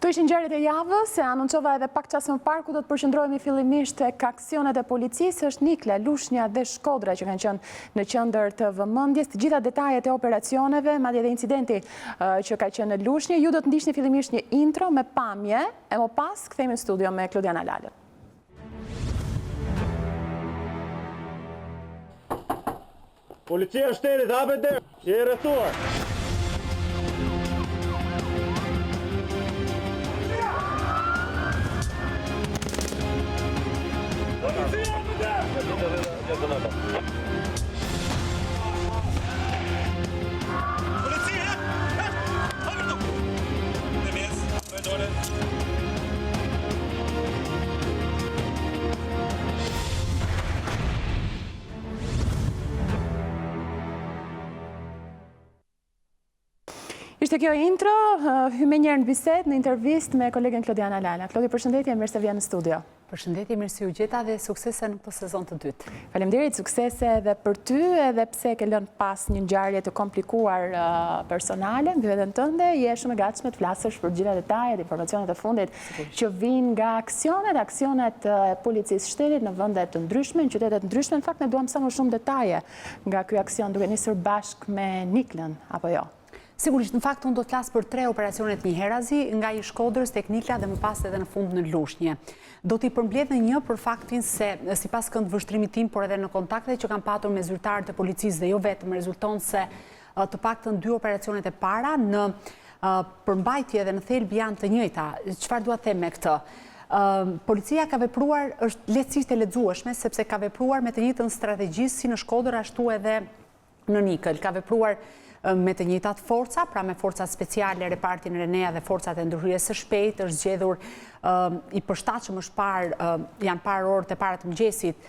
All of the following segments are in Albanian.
Këto ishin ngjarjet e javës, se anoncova edhe pak çast më parë ku do të përqendrohemi fillimisht tek aksionet e policisë, është Nikla, Lushnja dhe Shkodra që kanë qenë në qendër të vëmendjes. Të gjitha detajet e operacioneve, madje edhe incidenti që ka qenë në Lushnjë, ju do të ndiqni fillimisht një intro me pamje, e më pas kthehemi në studio me Klodiana Lalën. Policia shtetit, hapet derë, je rrethuar. Ishte kjo intro, hyme njerë në bisedë, në intervistë me kolegen Klodiana Lala. Klodi, përshëndetje, mirë se vjen në studio. Përshëndetje, mirë se u gjeta dhe suksese në këtë sezon të dytë. Faleminderit, suksese edhe për ty, edhe pse ke lënë pas një ngjarje të komplikuar personale, mbi veten tënde, je shumë e gatshme të flasësh për gjitha detajet, informacionet e fundit që vijnë nga aksionet e policisë shtetit në vende të ndryshme, në qytete të ndryshme. Në fakt ne duam sa më shumë detaje nga ky aksion, duke nisur bashkë me Niklën, apo jo? Sigurisht, në fakt, unë do të flas për 3 operacionet njëherazi, nga i Shkodrës tek Nikla dhe më pas edhe në fund në Lushnjë. Do t'i përmbledh në një për faktin se, sipas këndvështrimit tim, por edhe në kontakte që kam patur me zyrtarët e policisë dhe jo vetëm, rezulton se të paktën 2 operacionet e para në përmbajtje dhe në thelb janë të njëjta. Çfarë dua të them me këtë? Policia ka vepruar, është lehtësisht e lexueshme, sepse ka vepruar me të njëjtën strategji si në Shkodër ashtu edhe në Nikël. Ka vepruar me të njëjtat forca, pra me forcat speciale, repartin Renea dhe forcat e ndërhyrjes së shpejtë, është zgjedhur i përshtatshëm janë parë orët e para të mëngjesit,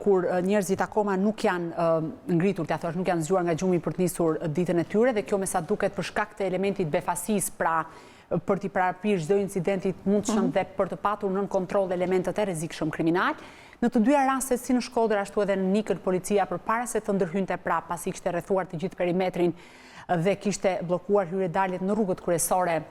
kur njerëzit akoma nuk janë ngritur, nuk janë zgjuar nga gjumi për të nisur ditën e tyre, dhe kjo me sa duket për shkak të elementit befasisë, pra për t'i paraprirë çdo incidentit mundshëm dhe për të patur nën kontroll elementet e rrezikshëm kriminal. Në të dyja rastet, si në Shkodër ashtu edhe në Nikël, policia përpara se të ndërhynte prapë, pasi kishte rrethuar të gjithë perimetrin dhe kishte bllokuar hyrjedaljet në rrugët kryesore,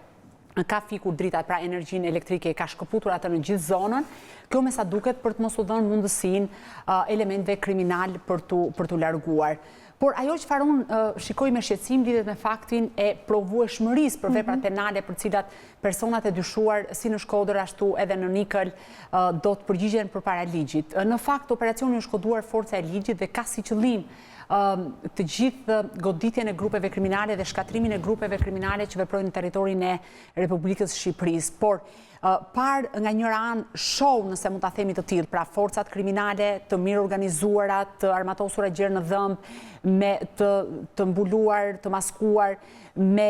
ka fikur dritat, pra energjinë elektrike, ka shkëputur atë në gjithë zonën. Kjo me sa duket për të mos u dhënë mundësinë elementeve kriminal për t'u larguar. Por ajo çfarë unë shikoj me shqetësim lidhet me faktin e provueshmërisë për veprat penale për cilat personat e dyshuar si në Shkodër ashtu edhe në Nikël do të përgjigjen përpara ligjit. Në fakt, operacioni është koduar forca e ligjit dhe ka si qëllim të gjithë goditjen e grupeve kriminale dhe shkatrimin e grupeve kriminale që veprojnë në territorin e Republikës Shqipërisë. Por parë nga njëra anë show, nëse mund ta themi të tillë, pra forcat kriminale të mirë organizuara, të armatosura gjerë në dhëmb, me të mbuluar, të maskuar, me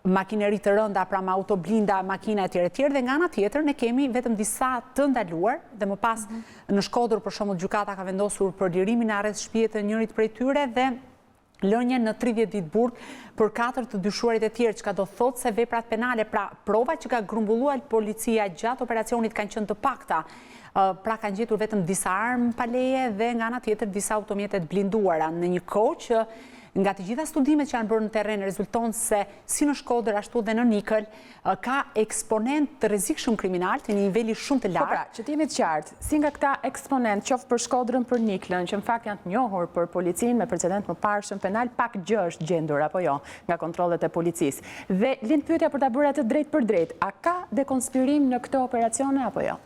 makineri të rënda, pra me autoblinda, makina etj. Dhe nga ana tjetër ne kemi vetëm disa të ndaluar, dhe më pas në Shkodër për shembull gjykata ka vendosur për lirimin e arrestshtëpie të njërit prej tyre dhe lënien në 30 ditë burg për 4 të dyshuarit e tjerë, çka do thotë se veprat penale, pra provat që ka grumbulluar policia gjatë operacionit kanë qenë të pakta. Pra kanë gjetur vetëm disa armë pa leje dhe nga ana tjetër disa automjete të blinduara, në një kohë që nga të gjitha studimet që janë bërë në terren rezulton se si në Shkodër ashtu dhe në Nikël ka eksponent të rrezikshëm kriminal të një niveli shumë të lartë. Po pra, që t'jemi të qartë, si nga këta eksponent, qoftë për Shkodrën, për Niklën, që në fakt janë të njohur për policinë me precedent më parëshëm penal, pak gjë është gjendur apo jo nga kontrollet e policisë. Dhe lind pyetja për ta bërë atë drejt për drejt, a ka dekonspirim në këto operacione apo jo?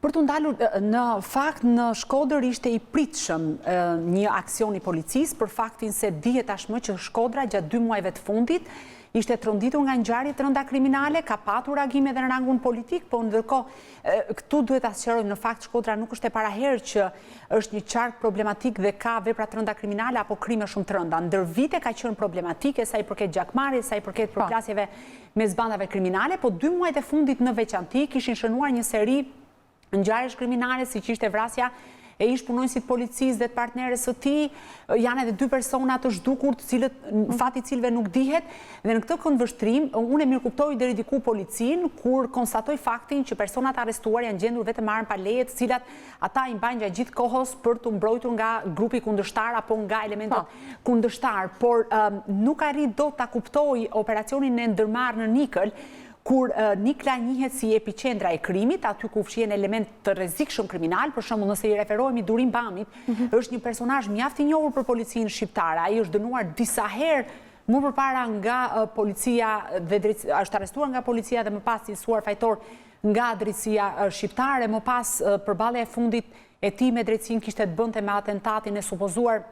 Për të ndalur, në fakt në Shkodër ishte i pritshëm një aksion i policisë për faktin se dihet tashmë që Shkodra gjatë 2 muajve të fundit ishte tronditur nga ngjarje të rënda kriminale, ka patur reagime edhe në rangun politik, po ndërkohë këtu duhet ta sqarojmë në fakt Shkodra nuk është e paraherë që është një qark problematik dhe ka vepra të rënda kriminale apo krime shumë të rënda. Ndër vite ka qenë problematike sa i përket gjakmarrjes, sa i përket përplasjeve mes bandave kriminale, po 2 muajt e fundit në veçantë kishin shënuar një seri ngjarjesh kriminale, siç ishte vrasja e ish punonjësit policisë dhe të partneres së tij, janë edhe 2 persona të zhdukur, të cilët fati i cilëve nuk dihet, dhe në këtë këndvështrim unë e mirëkuptoj deri diku policinë kur konstatoj faktin që personat arrestuar janë gjendur vetëm armë pa leje, të cilat ata i mbajnë gjatë gjithë kohës për të mbrojtur nga grupi kundërshtar apo nga elementet kundërshtar, por nuk arrit dot ta kuptoj operacionin e ndërmarrë në Nikël, kur Nikla njihet si epicentra e krimit, aty ku fshihen element të rrezikshëm kriminal, për shembull nëse i referohemi Durim Bamit, është një personazh mjaft i njohur për policinë shqiptare. Ai është dënuar disa herë më përpara nga policia dhe është arrestuar nga policia dhe më pas cilësuar fajtor nga drejtësia shqiptare, më pas përballja e fundit e tij me drejtësinë kishte të bënte me atentatin e supozuar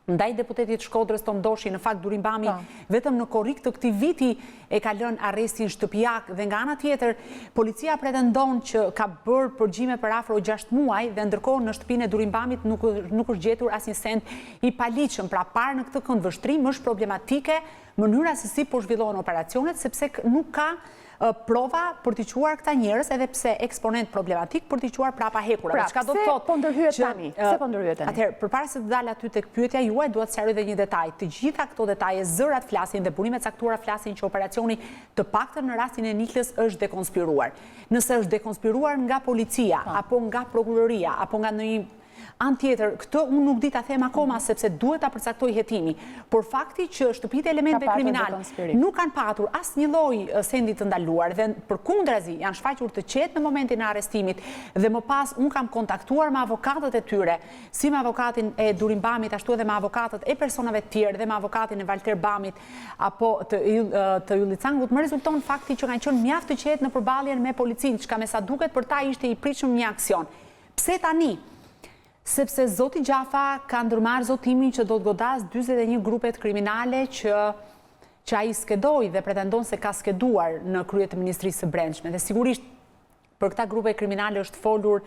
ndaj deputetit Shkodrës Tom Doshi. Në fakt Durim Bami vetëm në korrik të këtij viti e ka lënë arrestin shtëpiak dhe nga ana tjetër policia pretendon që ka bërë përgjime për afro 6 muaj dhe ndërkohë në shtëpinë e Durim Bamit nuk është gjetur asnjë send i paligjshëm. Pra parë në këtë këndvështrim është problematike mënyra se si po zhvillohen operacionet, sepse nuk ka prova për t'i quar këta njerëz, edhe pse eksponent problematik për t'i quar prapa hekura. Pra, pse po ndërhyet tani? Atëherë, përpara se të dalë aty tek pyetja juaj, duhet të sqaroj edhe një detaj. Të gjitha këto detaje, zërat flasin dhe burimet caktuara flasin që operacioni të paktën në rastin e Niklës është dekonspiruar. Nëse është dekonspiruar nga policia, apo nga prokuroria, apo nga ndonjë anë tjetër, këtë unë nuk di ta them akoma sepse duhet ta përcaktoj hetimi, por fakti që shtëpitë e elementeve kriminal nuk kanë patur asnjë lloj sendi të ndaluar dhe përkundrazi janë shfaqur të qetë në momentin e arrestimit dhe më pas unë kam kontaktuar me avokatët e tyre, si me avokatin e Durim Bamit, ashtu edhe me avokatët e personave të tjerë dhe me avokatin e Valter Bamit apo të Yllicangut, më rezulton fakti që kanë qenë mjaft të qetë në përballjen me policinë, çka me sa duket për ta ishte i pritshëm një aksion. Pse tani? Sepse Zoti Gjafa ka ndërmarrë zotimin që do të godas 41 grupet kriminale që ai skedoi dhe pretendon se ka skeduar në krye të Ministrisë së Brendshme. Dhe sigurisht për këta grupe kriminale është folur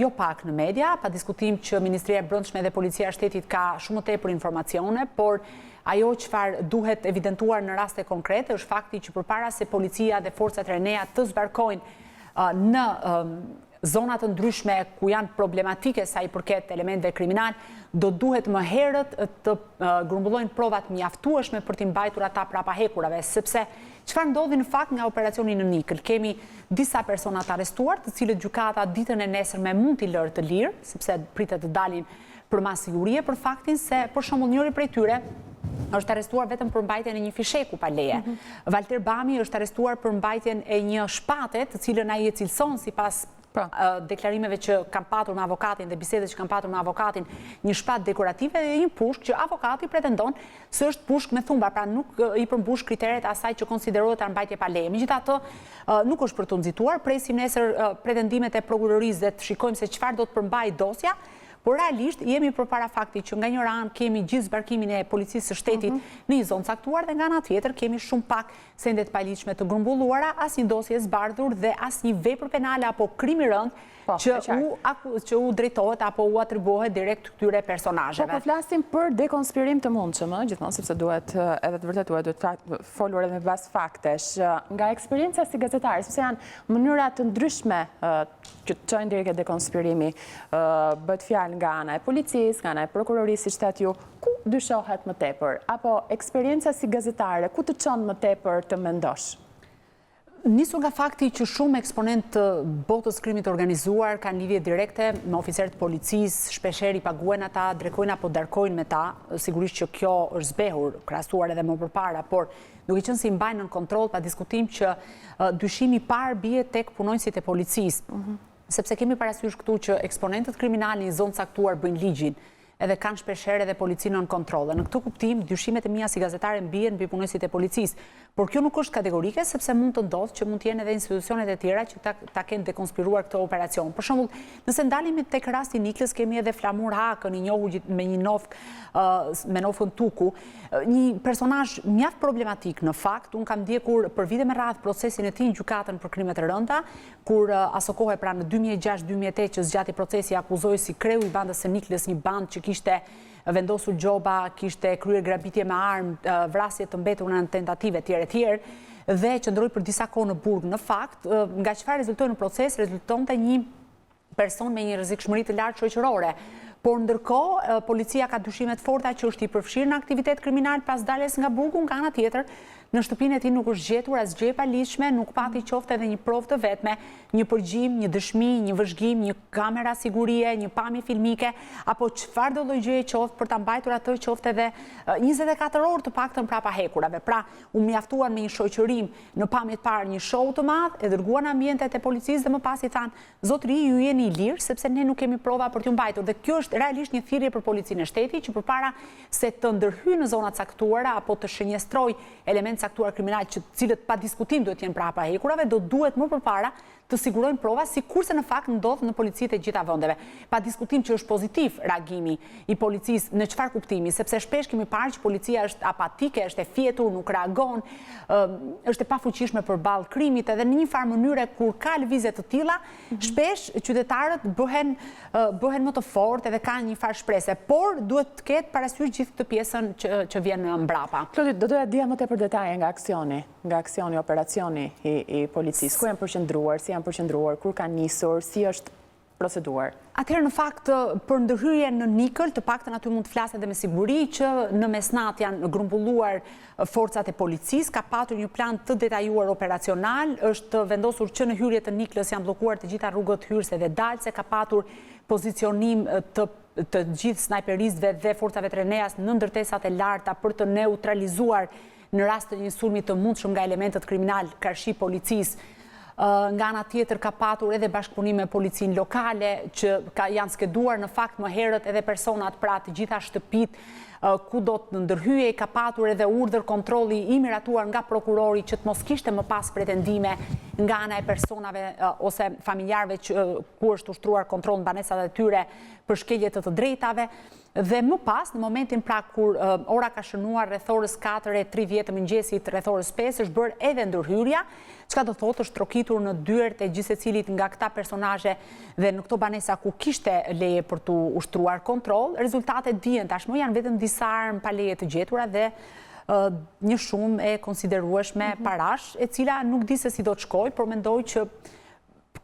jo pak në media, pa diskutim që Ministria e Brendshme dhe Policia e Shtetit ka shumë më tepër informacione, por ajo çfarë duhet evidentuar në raste konkrete është fakti që përpara se policia dhe forcat renea të zbarkojnë në zonat të ndryshme ku janë problematike sa i përket elementeve kriminal, do duhet më herët të grumbullojnë provat mjaftueshme për t'i mbajtur ata prapa hekurave, sepse çfarë ndodhi në fakt nga operacioni në Nikël? Kemi disa persona të arrestuar, të cilët gjykata ditën e nesërme mund t'i lërë të lirë, sepse pritet të dalin për mas sigurie, për faktin se për shembull njëri prej tyre është arrestuar vetëm për mbajtjen e një fisheku pa leje. Valter Bami është arrestuar për mbajtjen e një shpate, të cilën ai e cilëson sipas deklarimeve që kam patur me avokatin dhe bisedet që kam patur me avokatin, një shpat dekorative dhe një pushk që avokati pretendon se është pushk me thumba, pra nuk i përmbush kriteret asaj që konsiderohet armbajtje pa leje. Megjithatë, nuk është për të nxituar, presim nesër pretendimet e prokurorisë dhe të shikojmë se çfarë do të përmbajë dosja. Por realisht jemi përpara faktit që nga një anë kemi gjithë zbarkimin e policisë së shtetit në një zonë caktuar dhe nga ana tjetër kemi shumë pak sende të paligjshme të grumbulluara, asnjë dosje zbardhur dhe asnjë vepër penale apo krim i rënd që u drejtohet apo u atribuohet direkt këtyre personazheve. Po flasim për dekonspirim të mundshëm, gjithmonë sepse duhet edhe të vërtetuar, duhet të folur edhe me bazë faktesh. Nga eksperjenca si gazetare, sepse janë mënyra të ndryshme që të çojnë deri ke dekonspirimi, bëhet fjalë nga ana e policisë, nga ana e prokurorisë, siç thatë ju, ku dyshohet më tepër? Apo eksperjenca si gazetare, ku të çon më tepër të mendosh? Nisur nga fakti që shumë eksponent të botës krimit organizuar kanë lidhje direkte me oficerët të policisë, shpeshherë i paguajnë ata, drekojnë apo darkojnë me ta, sigurisht që kjo është zbehur, krahasuar edhe më përpara, por duke qenë se i mbajnë në kontroll, pa diskutim që dyshimi i parë bie tek punonjësit e policisë, sepse kemi parasysh këtu që eksponentët kriminal në një zonë caktuar bëjnë ligjin, edhe kanë shpeshherë edhe policinë në kontroll. Në këtë kuptim, dyshimet e mia si gazetare mbien mbi punonjësit e policisë, por kjo nuk është kategorike sepse mund të ndodhë që mund të jenë edhe institucionet e tjera që ta kenë dekonspiruar këtë operacion. Për shembull, nëse ndalemi tek rasti Niklës, kemi edhe Flamur Hakën, i njohur me një me nofën Tuku, një personazh mjaft problematik në fakt. Unë kam ndjekur për vite me radhë procesin e tij në gjykatën për krime të rënda, kur aso kohë pra në 2006-2008 që zgjati procesi akuzoi si kreu i bandës së Niklës një bandë që kishte vendosur gjoba, kishte kryer grabitje me armë, vrasje të mbetura në tentative tjerë, dhe qëndroi për disa kohë në burg. Në fakt, nga çfarë rezultoi në proces, rezultonte një person me një rrezikshmëri të lartë shoqërore. Por ndërkohë, policia ka dyshime të forta që është i përfshirë në aktivitet kriminal pas daljes nga burgu, nga ana tjetër, në shtëpinë e tij nuk është gjetur asgjë e paligjshme, nuk pati qoftë edhe një provë të vetme, një përgjim, një dëshmi, një vëzhgim, një kamera sigurie, një pamje filmike, apo çfarëdo lloj gjëje qoftë për ta mbajtur atë qoftë edhe 24 orë të paktën prapa hekurave. Pra, u mjaftuan me një shoqërim në pamje të parë një show të madh, e dërguan ambientet e policisë dhe më pas i thanë, zotëri, ju jeni i lirë sepse ne nuk kemi prova për t'ju mbajtur. Dhe kjo është realisht një thirrje për policinë e shtetit që përpara se të ndërhyjë në zona caktuara apo të shënjestrojë element caktuar kriminal, cilët pa diskutim duhet jenë prapa hekurave, do duhet më përpara të sigurojnë prova, sikurse në fakt ndodh në policitë e gjitha vendeve. Pa diskutim që është pozitiv reagimi i policisë në çfarë kuptimi, sepse shpesh kemi parë që policia është apatike, është e fjetur, nuk reagon, është e pafuqishme përballë krimit, edhe në një farë mënyre kur ka lëvizje të tilla, shpesh qytetarët bëhen më të fortë edhe kanë një farë shprese, por duhet të ketë parasysh gjithë këtë pjesën që vjen mbrapa. Klodit, do doja dija më tepër detaje nga aksioni, operacioni i policisë. Ku janë përqendruar, si janë përqendruar, kur kanë nisur, si është proceduar? Atëherë, në fakt, për ndërhyrje në Nikël, të paktën aty mund të flasë edhe me siguri që në mesnat janë grumbulluar forcat e policisë, ka patur një plan të detajuar operacional, është vendosur që në hyrje të Niklës janë bllokuar të gjitha rrugët hyrëse dhe dalëse, ka patur pozicionim të gjithë snajperistëve dhe forcave të Reneas në ndërtesat e larta për të neutralizuar në rast të një sulmi të mundshëm nga elementet kriminal karshi policisë. Nga ana tjetër ka patur edhe bashkëpunim me policinë lokale që janë skeduar në fakt më herët edhe personat pra të gjitha shtëpit ku do të ndërhyej, ka patur edhe urdhër kontrolli i miratuar nga prokurori që të mos kishte më pas pretendime nga ana e personave ose familjarëve ku është ushtruar kontroll në banesat e tyre për shkelje të drejtave. Dhe më pas, në momentin pra kur ora ka shënuar rreth orës 4:30 të mëngjesit, rreth orës 5 është bërë edhe ndërhyrja, çka do thotë është trokitur në dyert e gjithë secilit nga këta personazhe dhe në këto banesa ku kishte leje për të ushtruar kontroll. Rezultatet dihen tashmë, janë vetëm disa armë pa leje të gjetura dhe një shumë e konsiderueshme parash, e cila nuk di se si do të shkojë, por mendoj që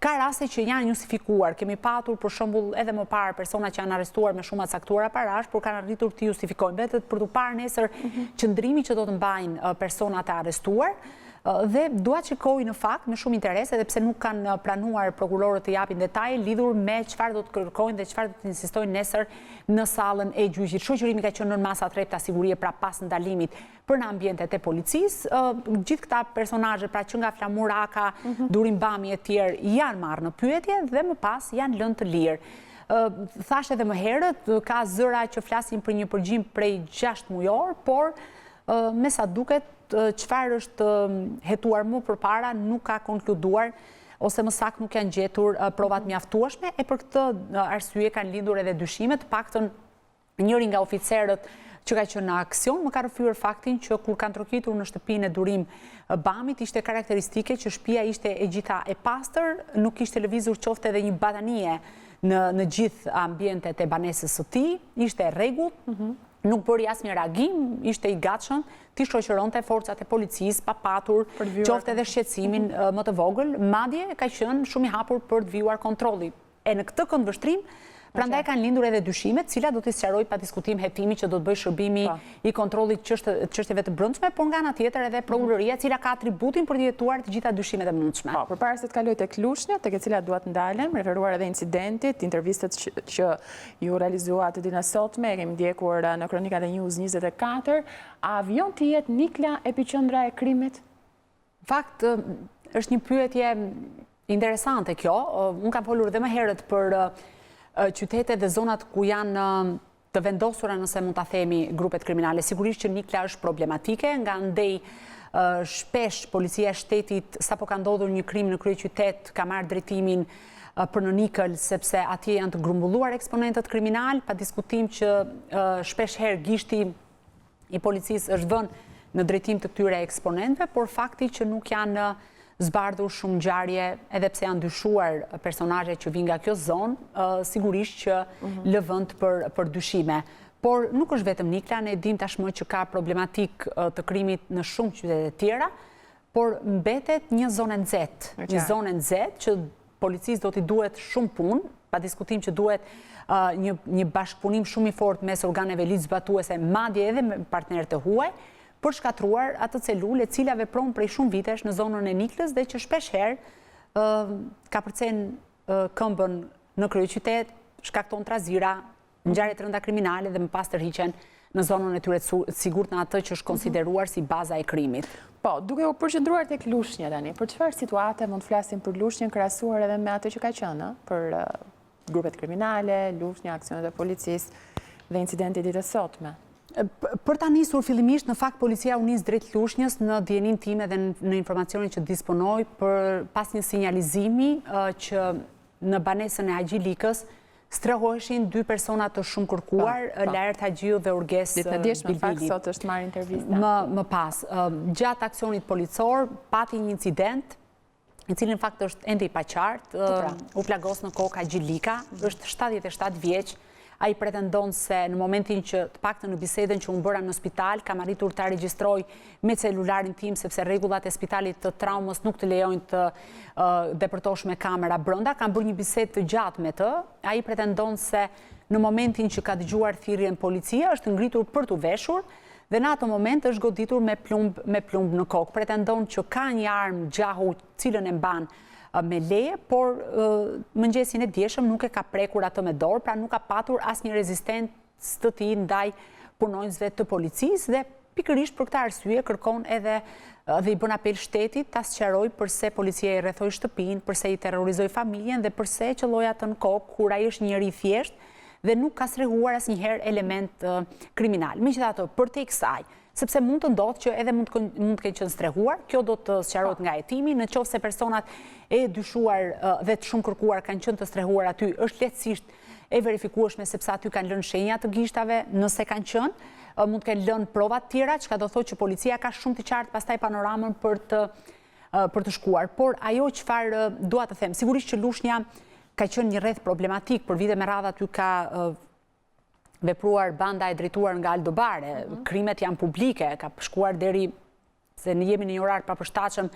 ka raste që janë justifikuar. Kemi patur për shembull edhe më parë persona që janë arrestuar me shuma caktuara parash, por kanë arritur të justifikojnë vetëm për të parë nesër qëndrimi që do të mbajnë personat e arrestuar. Dhe dua të shikoj në fakt me shumë interes, edhe pse nuk kanë planuar prokurorët të japin detaje lidhur me çfarë do të kërkojnë dhe çfarë do të insistojnë nesër në sallën e gjyqit. Shoqërimi ka qenë në masa trepta sigurie pra pas ndalimit për në ambientet e policisë. Gjithë këta personazhe pra që nga Flamur Aka, Durim Bami e tjerë janë marrë në pyetje dhe më pas janë lënë të lirë. Thash edhe më herët, ka zëra që flasin për një përgjim prej 6 mujor, por me sa duket çfarë është hetuar më përpara nuk ka konkluduar ose më saktë nuk janë gjetur provat mjaftueshme, e për këtë arsye kanë lindur edhe dyshime, të paktën njëri nga oficerët që ka qenë në aksion më ka rrëfyer faktin që kur kanë trokitur në shtëpinë e Durim Bamit ishte karakteristike që shtëpia ishte e gjitha e pastër, nuk ishte lëvizur qoftë edhe një batanie në gjithë ambientet e banesës së tij, ishte e rregullt. Nuk bëri asnjë reagim, ishte i gatshëm të shoqëronte forcat e policisë pa patur qoftë edhe shqetësimin më të vogël, madje ka qenë shumë i hapur për të vijuar kontrolli. E në këtë këndvështrim, prandaj kanë lindur edhe dyshimet, cila do të sqaroj pa diskutim hetimi që do të bëjë shërbimi i kontrollit çështjeve të brendshme, por nga ana tjetër edhe prokuroria, e cila ka atributin për të jetuar të gjitha dyshimet e mundshme. Po, përpara se të kaloj tek Lushnja, tek e cila dua të ndalem, referuar edhe incidentit, intervistat që ju realizuat të ditën e sotme, e kemi ndjekur në Kronikat e News 24, a avion të jetë Nikla epiqendra e krimit? Në fakt, është një pyetje interesante kjo. Unë kam folur edhe më herët për qytetet dhe zonat ku janë të vendosura, nëse mund ta themi, grupet kriminale. Sigurisht që Nikla është problematike, nga ndej shpesh policia e shtetit sapo ka ndodhur një krim në kryeqytet ka marrë drejtimin për në Nikël sepse atje janë të grumbulluar eksponentët kriminal, pa diskutim që shpesh herë gishti i policisë është vënë në drejtim të këtyre eksponentëve, por fakti që nuk janë zbardhur shumë ngjarje, edhe pse janë dyshuar personazhe që vinë nga kjo zonë, sigurisht që lë vend për dyshime. Por nuk është vetëm Nikla, ne dim tashmë që ka problematik të krimit në shumë qytete tjera, por mbetet një zonë nxehtë, një zonë nxehtë që policisë do t'i duhet shumë punë, pa diskutim që duhet një bashkëpunim shumë i fortë mes organeve ligjzbatuese, madje edhe me partnerët e huaj, për shkatruar atë celulë e cila vepron prej shumë vitesh në zonën e Niklës dhe që shpesh herë ka përcen këmbën në kryeqytet, shkakton trazira, ngjarje të rënda kriminale dhe më pas tërhiqen në zonën e tyre të sigurt në atë që është konsideruar si baza e krimit. Po, duke u përqendruar tek lushnja tani, për çfarë situate mund të flasim për lushnjën krahasuar edhe me atë që ka qenë, për grupet kriminale, lushnja, aksionet e policisë dhe incidenti ditës sotme? Për ta nisur fillimisht, në fakt policia u nis drejt lushnjës në dijenin time dhe në informacionin që disponoj për pas një sinjalizimi që në banesën e Agjilikës strehoheshin dy persona të shumë kërkuar, Laert Haxhiu dhe Urges Bilbilit. Ditë në djeshme, fakt, sot është marrë intervista. Më pas, gjatë aksionit policor, pati një incident, i cili në fakt është ende i paqartë, u plagos në kokë Agjelika, është 77 vjeç. Ai pretendon se në momentin që të paktën në bisedën që unë bëra në spital, kam arritur ta regjistroj me celularin tim sepse rregullat e spitalit të traumës nuk të lejojnë të depërtosh me kamera brenda. Kam bërë një bisedë të gjatë me të. Ai pretendon se në momentin që ka dëgjuar thirrjen policia është ngritur për t'u veshur dhe në atë moment është goditur me plumb në kokë. Pretendon që ka një armë gjahu cilën e mban me leje, por mëngjesin e djeshëm nuk e ka prekur atë me dorë, pra nuk ka patur asnjë rezistencë të tillë ndaj punonjësve të policisë dhe pikërisht për këtë arsye kërkon edhe dhe i bën apel shtetit ta sqarojë pse policia i rrethoi shtëpinë, pse i terrorizoi familjen dhe pse qelloi atë në kokë kur ai është njëri i thjeshtë dhe nuk ka strehuar asnjëherë element kriminal. Megjithatë, përtej kësaj, sepse mund të ndodhë që edhe mund të kenë qenë strehuar, kjo do të sqarohet nga hetimi, në qoftë se personat e dyshuar dhe të shumë kërkuar kanë qenë të strehuar aty, është lehtësisht e verifikueshme sepse aty kanë lënë shenja të gishtave, nëse kanë qenë, mund të kenë lënë prova të tjera, çka do thotë që policia ka shumë të qartë pastaj panoramën për të shkuar. Por ajo çfarë dua të them, sigurisht që lushnja ka qenë një rreth problematik, për vite me radhë aty ka vepruar banda e drejtuar nga Aldo Bare, krimet janë publike, ka shkuar deri se ne jemi në një orar papërshtatshëm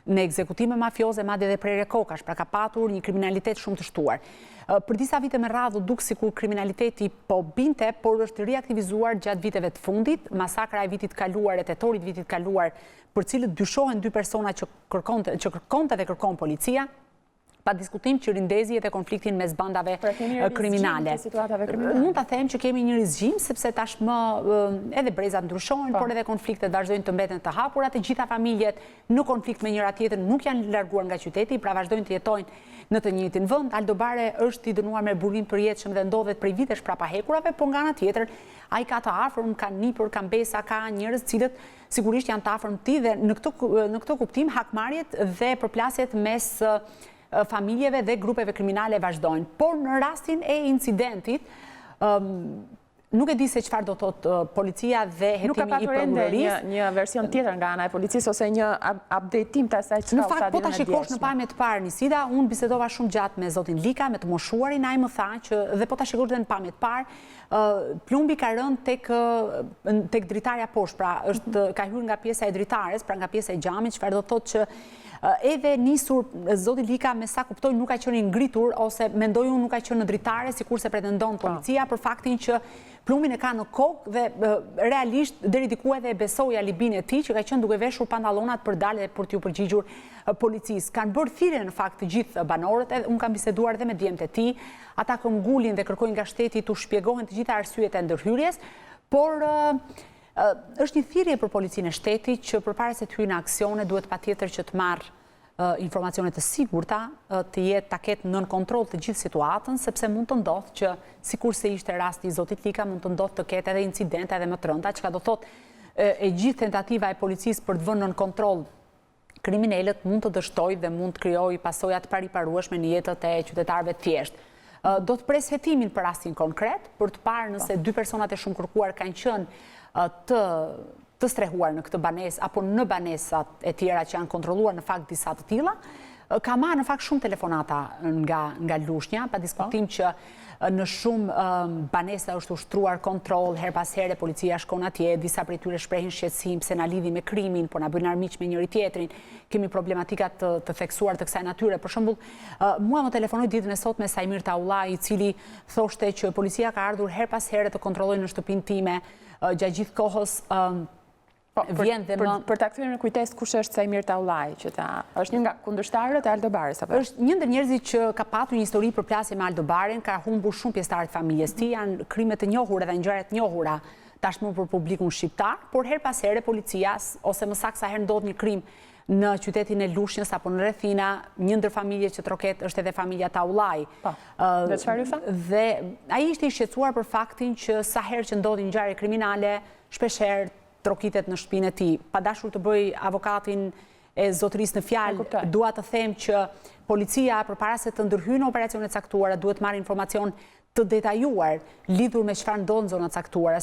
në ekzekutime mafioze, madje edhe prerje kokash, pra ka patur një kriminalitet shumë të shtuar. Për disa vite me radhë duk sikur kriminaliteti po binte, por është riaktivizuar gjatë viteve të fundit, masakra e vitit kaluar e tetorit vitit kaluar, për cilët dyshohen dy persona që kërkonte dhe kërkon policia, pa diskutim që rindezi edhe konfliktin mes bandave kriminale. Mund ta them që kemi një rizgjim, sepse tashmë edhe brezat ndryshojnë, por edhe konfliktet vazhdojnë të mbeten të hapura, të gjitha familjet në konflikt me njëra tjetrën nuk janë larguar nga qyteti, pra vazhdojnë të jetojnë në të njëjtin vend. Aldo Bare është i dënuar me burim përjetshëm dhe ndodhet prej vitesh prapa hekurave, por nga ana tjetër ai ka të afërm, ka nipër, ka mbesa, ka njerëz cilët sigurisht janë të afërm ti dhe në këtë kuptim hakmarrjet dhe përplasjet mes familjeve dhe grupeve kriminale vazhdojnë. Por në rastin e incidentit, nuk e di se çfarë do thotë policia dhe hetimi i Nuk ka patur ende një version tjetër nga ana e policisë ose një updatim të asaj çfarë Në fakt, po ta shikosh në pamje të parë Nisida, unë bisedova shumë gjatë me zotin Lika, me të moshuarin, ai më tha që dhe po ta shikosh edhe në pamje të parë, plumbi ka rënë tek dritarja poshtë, pra ka hyrë nga pjesa e dritares, pra nga pjesa e xhamit, çfarë do thotë që edhe nisur zoti Lika me sa kuptoj nuk ka qenë i ngritur ose mendoj unë nuk ka qenë në dritare sikurse pretendon policia për faktin që plumbin e ka në kokë dhe realisht deri diku edhe e besoi alibin e tij që ka qenë duke veshur pantallonat për dalë dhe për t'u përgjigjur policisë. Kanë bërë thirrje në fakt të gjithë banorët, edhe unë kam biseduar edhe me djemtë e tij, ata këmbgulin dhe kërkojnë nga shteti t'u shpjegohen të gjitha arsyet e ndërhyrjes, por është një thirrje për policinë e shtetit që përpara se të hyjë në aksione duhet patjetër që të marrë informacione të sigurta, ta ketë nën kontroll të gjithë situatën, sepse mund të ndodhë që sikurse ishte rasti i zotit Lika, mund të ndodhë të ketë edhe incidente edhe më të rënda, çka do thotë e gjithë tentativa e policisë për të vënë nën kontroll kriminalët mund të dështojë dhe mund të krijojë pasoja të pariparueshme në jetët e qytetarëve të thjeshtë. Do të pres hetimin për rastin konkret, për të parë nëse dy personat e shumë kërkuar kanë qenë të strehuar në këtë banesë apo në banesat e tjera që janë kontrolluar në fakt disa të tilla. Ka marrë në fakt shumë telefonata nga lushnja, pa diskutim që në shumë banesa është ushtruar kontroll, her pas here policia shkon atje, disa prej tyre shprehin shqetësim se na lidhin me krimin, po na bëjnë armiq me njëri tjetrin, kemi problematika të theksuar të kësaj natyre. Për shembull, mua më telefonoi ditën e sotme Sajmir Taullai, i cili thoshte që policia ka ardhur her pas here të kontrollojë në shtëpinë time gjatë gjithë kohës vjen dhe më... Për ta kthyer në kujtes kush është Sajmir Taullaj, që është një nga kundërshtarët e Aldo Barës, apo? Është një ndër njerëzit që ka patur një histori përplasje me Aldo Barin, ka humbur shumë pjesëtarë të familjes tij, janë krimet të njohura dhe ngjarje të njohura tashmë për publikun shqiptar, por her pas here policia, ose më saktë sa herë ndodh një krim në qytetin e Lushnjës apo në rrethina, një ndër familjet që troket është edhe familja Taullaj. Dhe çfarë ju tha? Dhe ai ishte i shqetësuar për faktin që sa herë që ndodhin ngjarje kriminale, shpeshherë trokitet në shtëpinë e tij. Pa dashur të bëj avokatin e zotërisë në fjalë, dua të them që policia përpara se të ndërhyjë në operacione të caktuara duhet marrë informacion të detajuar lidhur me çfarë ndodh në zona të caktuara,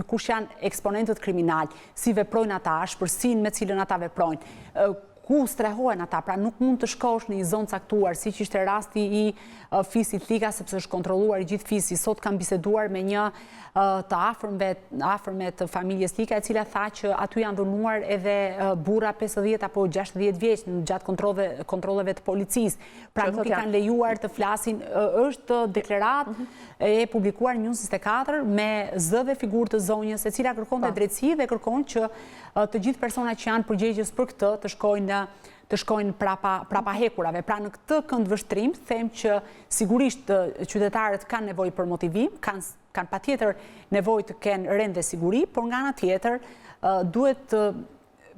kush janë eksponentët kriminal, si veprojnë ata, shpërsinë me cilën ata veprojnë, ku strehohen ata, pra nuk mund të shkosh në një zonë caktuar, siç ishte rasti i fisit Thika, sepse është kontrolluar i gjithë fisi. Sot kam biseduar me një të afërme të familjes Thika, e cila tha që aty janë dhunuar edhe burra 50 apo 60 vjeç në gjatë kontrolleve të policisë. Pra nuk i kanë lejuar të flasin. Është deklarat e publikuar në News 24 me zë dhe figurë të zonjës, e cila kërkon të drejtësi dhe kërkon që të gjithë personat që janë përgjegjës për këtë të shkojnë prapa hekurave. Pra në këtë këndvështrim, them që sigurisht qytetarët kanë nevojë për motivim, kanë patjetër nevojë të kenë rend dhe siguri, por nga ana tjetër duhet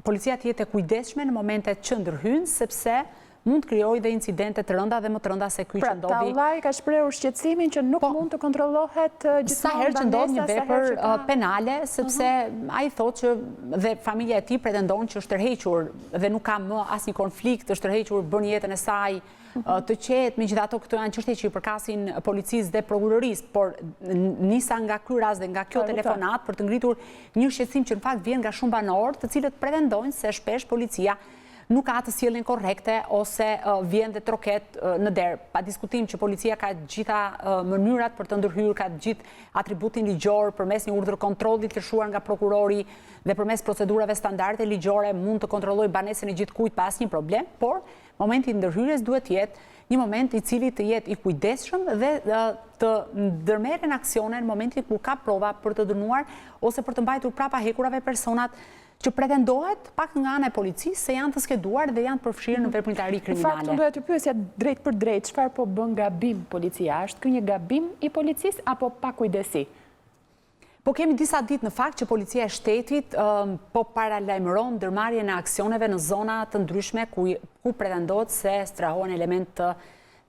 policia të jetë e kujdesshme në momentet që ndërhyjnë, sepse mund të krijojë dhe incidente të rënda dhe më të rënda se ky që ndodhi. Pra, Taullaj ka shprehur shqetësimin që nuk mund të kontrollohet gjithmonë sa herë që ndodh një vepër penale, sepse ai thotë që dhe familja e tij pretendon që është tërhequr dhe nuk ka më asnjë konflikt, është tërhequr, bën jetën e saj të qetë, megjithatë këto janë çështje që i përkasin policisë dhe prokurorisë, por nisa nga ky rast dhe nga kjo telefonat për të ngritur një shqetësim që në fakt vjen nga shumë banorë, të cilët pretendojnë se shpesh policia nuk ka të sjelljen korrekte ose vjen dhe troket në derë. Pa diskutim që policia ka gjitha mënyrat për të ndërhyrë, ka gjithë atributin ligjor përmes një urdhër kontrolli të lëshuar nga prokurori dhe përmes procedurave standarde ligjore mund të kontrollojë banesën e gjithë kujt pa asnjë problem, por momenti i ndërhyrjes duhet të jetë një moment i cili të jetë i kujdesshëm dhe të ndërmerren aksione në momentin ku ka prova për të dënuar ose për të mbajtur prapa hekurave personat që pretendohet pak nga ana e policisë se janë të skeduar dhe janë përfshirë në veprimtari kriminale. Në fakt, duhet të pyesja drejt për drejt, çfarë po bën gabim policia? Është ky një gabim i policisë apo pakujdesi? Po kemi disa ditë në fakt që policia e shtetit po paralajmëron ndërmarrjen e aksioneve në zona të ndryshme ku pretendohet se strahohen element të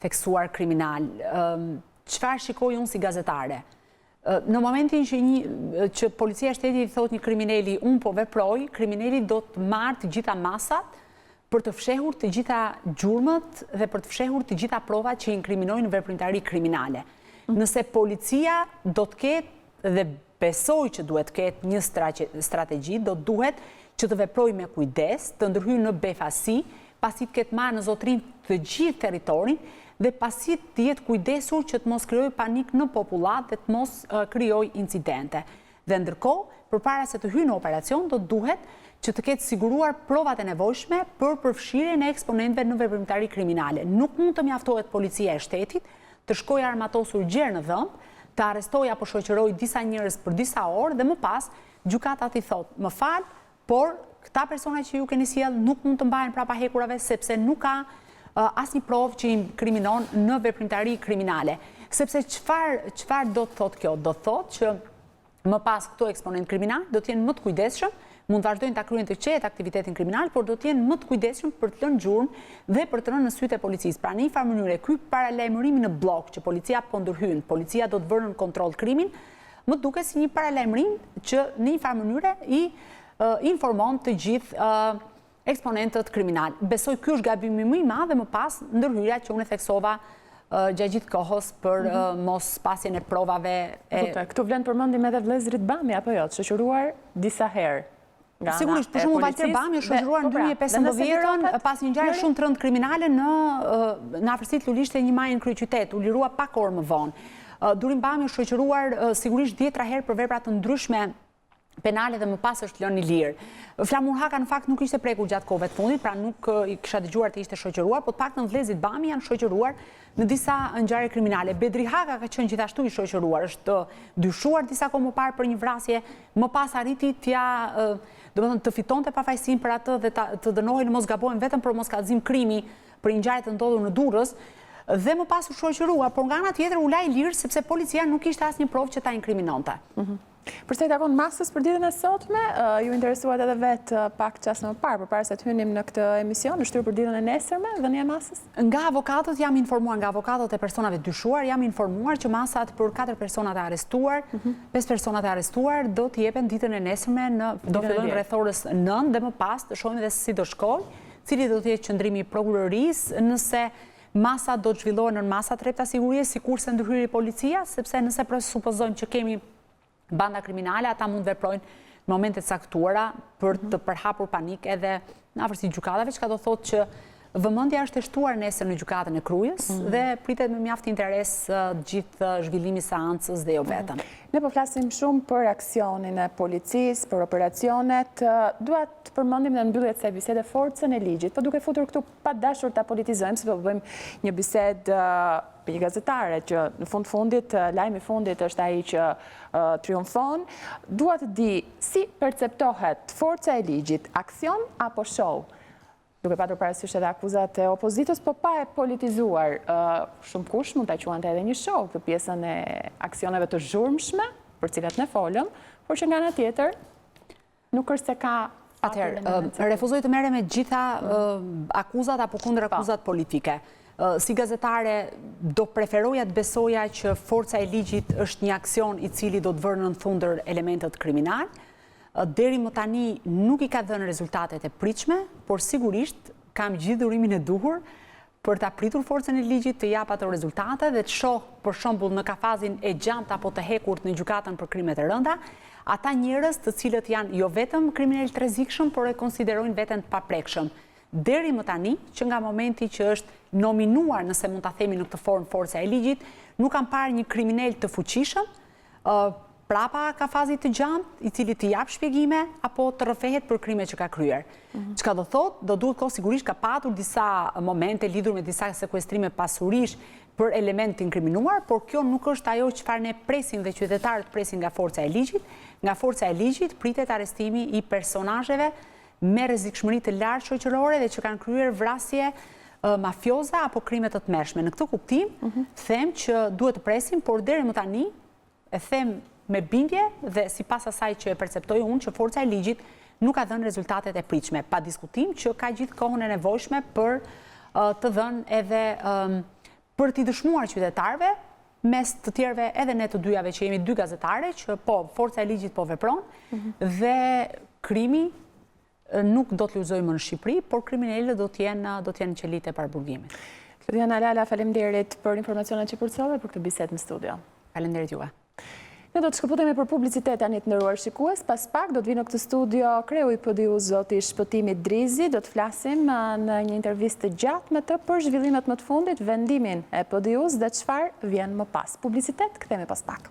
theksuar kriminal. Çfarë shikoj unë si gazetare? Në momentin që policia e shtetit thot një kriminali unë po veproj, kriminali do të marrë të gjitha masat për të fshehur të gjitha gjurmët dhe për të fshehur të gjitha provat që inkriminojnë veprimtari kriminale. Nëse policia do të ketë dhe besoj që duhet të ketë një strategji, do duhet që të veproj me kujdes, të ndërhyjë në befasi, pasi të ketë marrë në zotërim të gjithë territorin, dhe pasi të jetë kujdesur që të mos krijojë panik në popullat dhe të mos krijojë incidente. Dhe ndërkohë, përpara se të hyjë në operacion, do duhet që të ketë siguruar provat e nevojshme për përfshirjen e eksponentëve në veprimtari kriminale. Nuk mund të mjaftohet policia e shtetit të shkojë armatosur gjerë në dhëmb, të arrestojë apo shoqërojë disa njerëz për disa orë dhe më pas gjykata i thotë, "Më fal, por këta persona që ju keni sjell nuk mund të mbahen prapa hekurave sepse nuk ka asnjë provë që inkriminon në veprimtari kriminale." Sepse çfarë do të thotë kjo? Do të thotë që më pas këto eksponent kriminal do të jenë më të kujdesshëm, mund të vazhdojnë ta kryejnë të qetë aktivitetin kriminal, por do të jenë më të kujdesshëm për të lënë gjurmë dhe për të rënë në sytë e policisë. Pra në një farë mënyrë, ky paralajmërim në blok që policia po ndërhyn, policia do të vënë në kontroll krimin, më duket si një paralajmërim që në një farë mënyrë i informon të gjithë eksponentët kriminal. Besoj ky është gabimi më i madh dhe më pas ndërhyrja që unë e theksova gjatë gjithë kohës për mos pasjen e provave. Këtu vlen përmendim edhe vëllezrit Bami apo jo, të shoqëruar disa herë. Sigurisht, për shembull Valter Bami është shoqëruar në 2015 pas një ngjarje shumë të rëndë kriminale në afërsitë Lulishte një majë në kryeqytet, u lirua pak orë më vonë. Durim Bami është shoqëruar sigurisht 10 herë për vepra të ndryshme penale dhe më pas është lënë i lirë. Flamur Haka në fakt nuk ishte prekur gjatë kohëve të fundit, pra nuk i kisha dëgjuar të ishte shoqëruar, por të paktën vëllezrit Bami janë shoqëruar në disa ngjarje kriminale. Bedri Haka ka qenë gjithashtu i shoqëruar, është dyshuar disa kohë më parë për një vrasje, më pas arriti t'ja domethënë të fitonte pafajësinë për atë dhe të dënohej në mos gabojnë vetëm për mos kallëzim krimi për një ngjarje të ndodhur në Durrës dhe më pas u shoqërua, por nga ana tjetër u la i lirë sepse policia nuk kishte asnjë provë që ta inkrimimonte. Përsa i takon masës për ditën e sotme, ju interesuat edhe vetë pak qasë më parë, përpara se të hynim në këtë emision, në shtyrë për ditën e nesërme, dhënia e masës? Nga avokatët jam informuar, nga avokatët e personave dyshuar, jam informuar që masat për 4 personat e arrestuar, 5 personat e arrestuar, do të jepen ditën e nesërme, do fillojnë rreth orës 9 dhe më pas të shohim edhe si do shkojë, cili do të jetë qëndrimi i prokurorisë, nëse masat do të zhvillohen në masat rrepta sigurie, sikurse ndërhyri policia, sepse nëse presupozojmë që kemi banda kriminale, ata mund veprojnë në momentet saktuara për të përhapur panik edhe në afërsi gjykatave, çka do thotë që vëmendja është e shtuar nesër në gjykatën e Krujës dhe pritet me mjaft interes gjithë zhvillimi i seancës dhe jo vetëm. Ne po flasim shumë për aksionin e policisë, për operacionet. Dua të përmendim në mbyllje të bisedë forcën e ligjit, po duke futur këtu pa dashur ta politizojmë, sepse po bëjmë një bisedë për një gazetare që në fundit, lajmi i fundit është ai që triumfon. Dua të di si perceptohet forca e ligjit, aksion apo show? Duke patur parasysh edhe akuzat e opozitës, po pa e politizuar. Shumë kush mund ta quante edhe një show këtë pjesën e aksioneve të zhurmshme, për cilat ne folëm, por që nga ana tjetër nuk është se ka. Atëherë, refuzoj të merrem me gjitha akuzat apo kundër akuzat politike. Si gazetare do preferoja të besoja që forca e ligjit është një aksion i cili do të vërë nënthundër elementet kriminal. Deri më tani nuk i ka dhënë rezultatet e pritshme, por sigurisht kam gjithë durimin e duhur për ta pritur forcën e ligjit të jap ato rezultate dhe të shoh për shembull në kafazin e gjamt apo të hekurt në gjykatën për krimet e rënda, ata njerëz të cilët janë jo vetëm kriminal të rrezikshëm, por e konsiderojnë veten të paprekshëm. Deri më tani, që nga momenti që është nominuar, nëse mund ta themi në këtë formë, forca e ligjit, nuk kam parë një kriminal të fuqishëm, prapa kafazit të gjamt, i cili të jap shpjegime apo të rrëfehet për krimet që ka kryer. Çka do thotë, do duhet kohë sigurisht ka patur disa momente lidhur me disa sekuestrime pasurish për element të inkriminuar, por kjo nuk është ajo çfarë ne presim dhe qytetarët presin nga forca e ligjit. Nga forca e ligjit pritet arrestimi i personazheve me rrezikshmëri të lartë shoqërore dhe që kanë kryer vrasje mafioza apo krime të tmerrshme. Në këtë kuptim, them që duhet të presim, por deri më tani e them me bindje dhe sipas asaj që e perceptoj unë që forca e ligjit nuk ka dhënë rezultatet e pritshme, pa diskutim që ka gjithë kohën e nevojshme për të dhënë edhe për t'i dëshmuar qytetarëve, mes të tjerëve edhe ne të dyjave që jemi dy gazetare, që po, forca e ligjit po vepron, dhe krimi nuk do të luzojmë në Shqipëri, por kriminalët do t'jenë në qelit e parburgimit. Klodiana Lala, faleminderit për informacionet që përcove për këtë bisedë në studio. Faleminderit juve. Ne do të shkëputemi për publicitet tani të nderuar shikues, pas pak do të vinë në këtë studio kreu i PD-us zoti Shpëtimit Drizi, do të flasim në një intervistë të gjatë me të për zhvillimet më të fundit, vendimin e PD-us dhe çfarë vjen më pas. Publicitet, kthehemi pas pak.